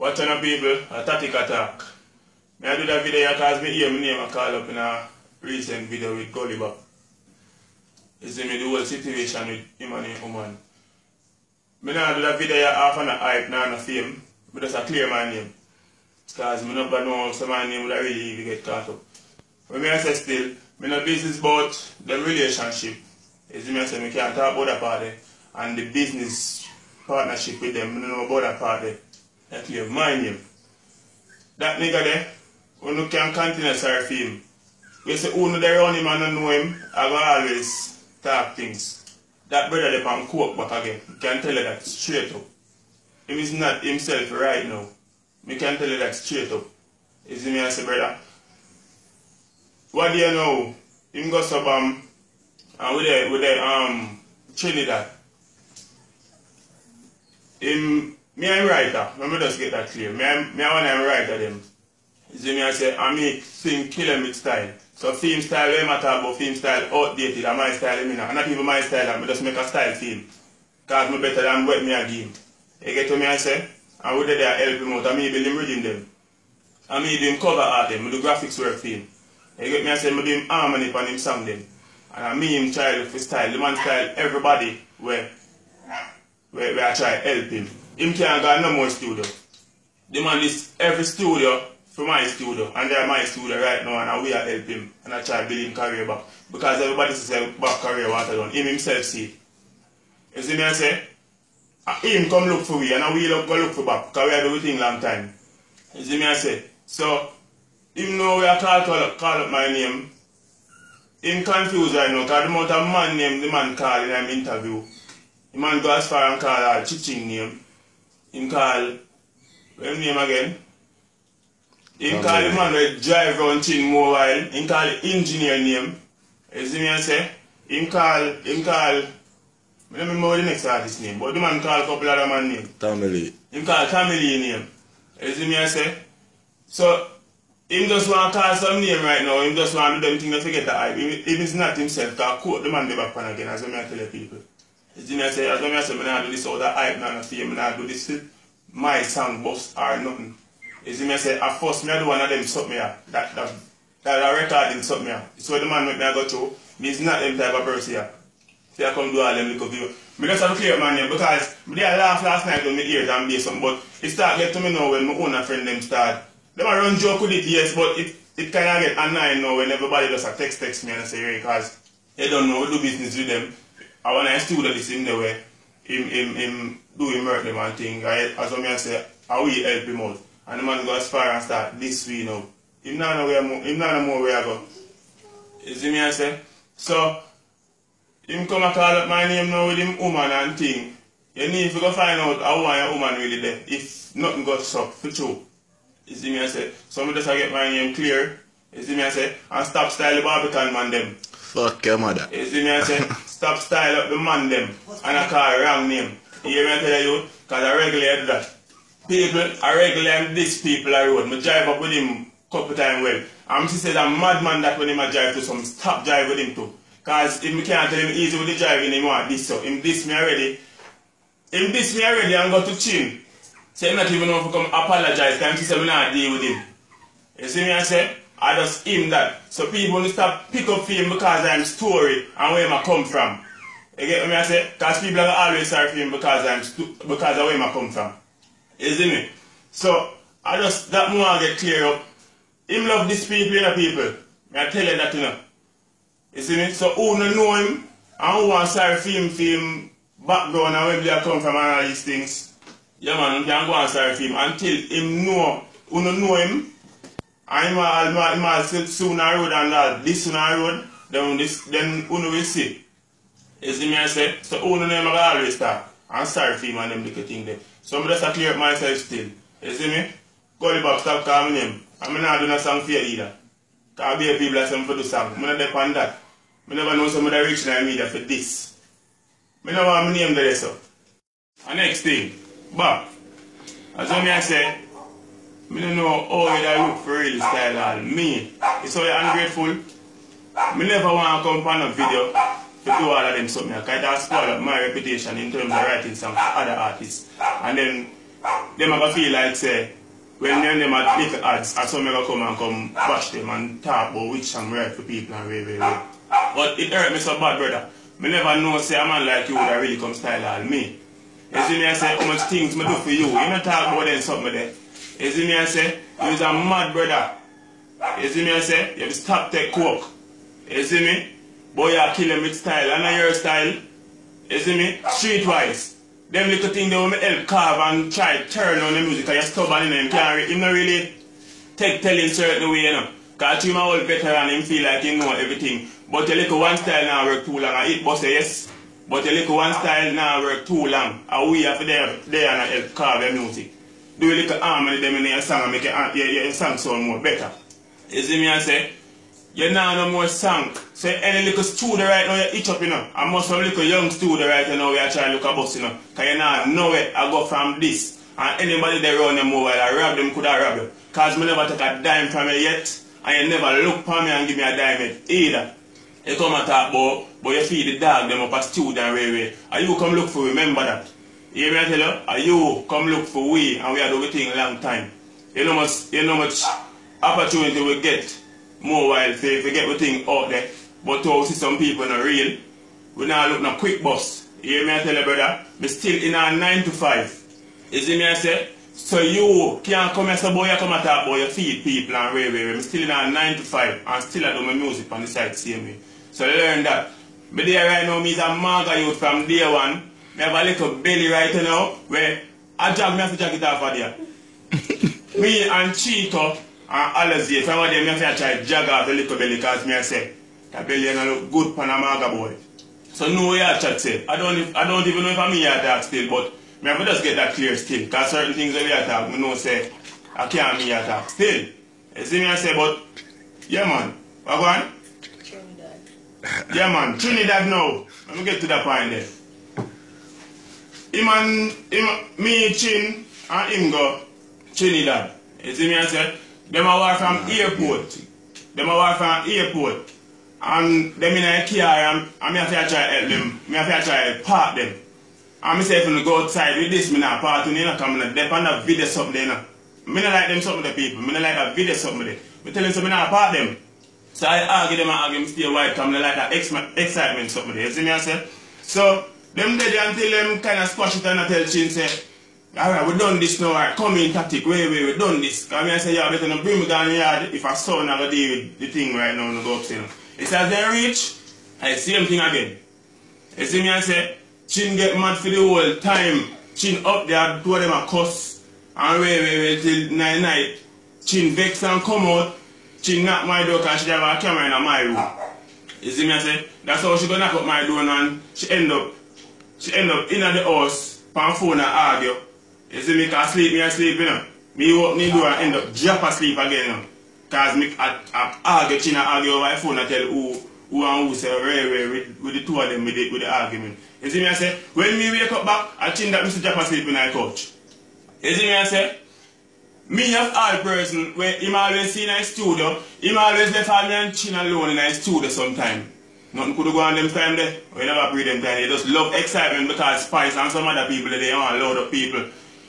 Watch on people, a static attack. I do that video because me hear my name I call up in a recent video with Gully Bop. You see me the whole situation with him and his woman. I don't do that video half an hype, not a fame. I just clear my name. Because I don't know if my name would really even get caught up. When I say still, I know business about the relationship. You see me say I can't talk about that party and the business partnership with them. I don't know about that party. I clear my name. That nigga there, you can continue to serve him. You say, who know around him and don't know him, I will always talk things. That brother there can cope back again. I can tell you that straight up. He is not himself right now. I can tell you that straight up. You see me, I say, brother, what do you know? Him go sub and with the Trinidad. Me I'm writer. Let me just get that clear. Me I'm writer them. You see me, I say, I make thing kill style. So film style, when I talk about film style outdated, and my style, and not even my style, I just make a style film. Because I'm better than what me a game. You get to me, I say, and with there help him out, and me build him reading them. And me do him cover art them, I do graphics work film. You get me, I say, I do him harmony and him song them. And I me him try to style, the man style everybody where I try help him. Him can't go no more studio. The man is every studio for my studio, and they are my studio right now, and we are help him, and I try to build him career back. Because everybody says back career what I done. Him himself see. You see me I say? Him come look for we, and we go look for back, because we are doing thing long time. You see me I say? So, him know we are call up my name. Him confused right now, because the amount of man name the man call in an interview. The man go as far and call our Chiching name. Him call, what name again? Him call the man who drive around thing mobile. Him call the engineer name. You see me I say? Him call, I don't remember the next artist name, but the man call a couple other man name. Tamili. Him call Tamili name. You see me I say? So, him just want to call some name right now. Him just want to do them things to forget the hype. If it's not himself, because quote the man be back on again, as I tell people. You see me I say? As I say, I don't do this all the hype, not fame, I don't do this my song bust or nothing. You see me I say, at first, I do one of them something here. That recording something here. It's what the man make me go through. Me is not them type of person here. See I come do all them little video. I just have to clear my name because I laugh last night when my ears and bass something, but it start get to me now when my own friend them start. Them a run joke with it, yes, but it kind of get annoying now when everybody just a text me and say, hey, because they don't know, we do business with them. I want to student this in the way, him do him work them and thing. As I say, I will help him out. And the man go as far and start this way now. Him not know where I go. You see me I say? So, him come and call up my name now with him woman and thing. You need to go find out how your woman really there. If nothing goes up, for true. You see me I say? So I just get my name clear. You see me I say? And stop style the Barbican man them. Fuck your mother. You see me I say? Stop style up the man them. And I call wrong name. You hear me I tell you? Because I regularly do that. People, I regularly this people I road. I drive up with him couple times well. And he says I'm madman that when him I drive to some stop drive with him too. Because if I can't tell him easy with the driving, he want this so. Him diss me already. Him diss me already and go to chin. So him not even know if I come apologize because he said I not deal with him. You see me I say? I just him that. So people will stop pick up for him because I'm story and where I come from. You get what I say? Because people are always sorry for him because of where I come from. You see me? So I just that more get clear up. Him love these people, you know people. I tell you that you know. You see me? So who don't know him and who want sorry for him background and where they come from and all these things. Yeah man, you can go and sorry for him until him know who don't know him. And him soon on road and all this soon on road, then who will see. You see me I say? So who don't know him I always start. I'm sorry for him and them little thing there. So I just clear up myself still. You see me? Gully Bop, stop calling him. I'm not doing a song for you either. Because I be a people that say for the song. I'm not depend on that. I never know somebody reach in the media for this. I never want my name there so. And next thing, Bob. As I say, I don't know how you look for real style all. Me, it's so ungrateful. I never want to come on a video to do all of them something. Because it has spoiled up my reputation in terms of writing songs for other artists. And then, them are going to feel like, say, when me and them are little ads, and some never come and come bash them and talk about which song right for people and way. But it hurt me so bad, brother. Me never know say a man like you would really come style all me. You see me I say how much things me do for you. You not talk about them something there. You see me I say you is a mad brother. You see me I say you have to stop take coke. You see me? Boy you kill him with style and your style. You see me? Streetwise. Them little things they will help carve and try to turn on the music because you're stubborn in him. Him not really take telling certain way, you know. Because you are all better and him feel like he know everything. But your little one style now work too long. And it boss say yes. But your little one style now work too long. And we have to there and help carve your music. Do a little harmony them in your song and make your song sound more better. You see me I say? You now no more song. So any little studio right now you itch up, you know. And most of the little young studio right now we are trying to look at bus, you know. Because you now know it, I go from this. And anybody that run them mobile, I rob them, could I rob you. Because me never take a dime from you yet. And you never look for me and give me a dime yet either. You come and talk about, but you feed the dog them up a studio and way. And you come look for, remember that. You hear me I tell you? And you come look for we, and we are doing things a long time. You know much opportunity we get. More while if we get the thing out there, but to see some people not real, we now look at quick bus. You hear me I tell you, brother? Me still in a 9 to 5. You see me I say? So you can't come here, so boy, you come and talk about you feed people and way. Me still in a 9 to 5 and still I do my music on the side same way. So learn that. Me there right now, me is a manga youth from day one. Me have a little belly right now where I jog me have to jack it off of there. Me and Chico and Alazi, if I want them, I have to try to jog out the little belly because me I say, that belly is look good for a manga boy. So no way I chat say. I don't even know if I'm here talk still, but me have to just get that clear still. Because certain things that we talk, me know say, I can't me here talk still. You see me I say, but, yeah man, what going? Trinidad. Yeah man, Trinidad now. Let me get to that point there. Me, Chin, and him go Trinidad. You see me I say? Them a walk from airport. And them in a car and me have to try help them. Me have to try park them. And me say if you go outside with this, me not part to me not come and depend on video something there now. Me not like them something the people. Me not like that video something there. Me tell them so me not part them. So I argue them stay white come like that excitement something there. You see me I say? So them dead until them kind of squash it and I tell Chin say, alright, we done this now, alright, come in tactic, we done this. Because I say, yeah, better not bring me down here if I saw not going to deal with the thing right now and go upstairs. It's as they reach, I see same thing again. You see me I say, Chin get mad for the whole time. Chin up there, two of them a cuss. And wait till 9 night. Chin vex and come out. Chin knock my door because she have a camera in my room. You see me I say, that's how she go knock up my door and she end up in the house, on phone and argue. You see me, because me sleep, you know. Me open the door and end up drop asleep again, you know. Because me argue, China argue over my phone and tell who and who say, with the two of them with the argument. You see me, I say, when me wake up back, I think that Mr. drop asleep in my couch. You see me, I say, me of all person, where him always see in a studio, him always left all me and China alone in a studio sometime. Nothing could go on them time there. We never breathe them time. They just love excitement because Spice and some other people they want a lot of people.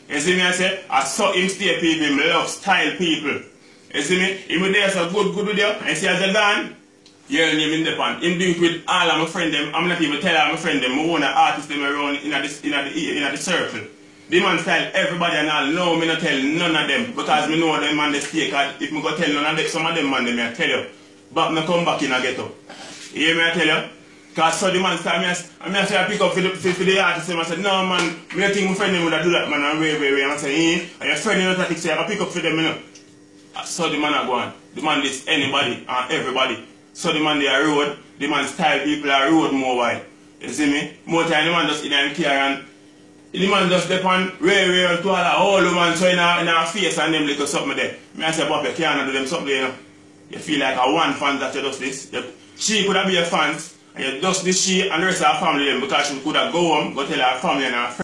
You see me I say? I saw him stay people, him love style people. You see me? Him there so good with you. And see as a gone, you're him in the pan. Him do it with all of my friends them. I'm not even tell all my friends them. I want the artists them around in the circle. The man style everybody and all know me not tell none of them. Because me know them man they stay. If me go tell none of them, some of them man they I tell you. But me come back in a ghetto. You hear me I tell you? Because so the man start me I say I pick up for the artist and I said, no man, I don't think my friend them would do that man and way. And I say, and your friend you know say I pick up for them, you know. So the man I go on. The man this anybody and everybody. So the man they are road, the man style people are road more wide. You see me? More time the man just in a car and the man just depend way to all the man so in our face and them little something there. Me I say, Bob, you can't do them something, you know. You feel like a one fan that you does this. She could have been a fan, and you dust this she and the rest of her family because she could have go home, go tell her family and her friends.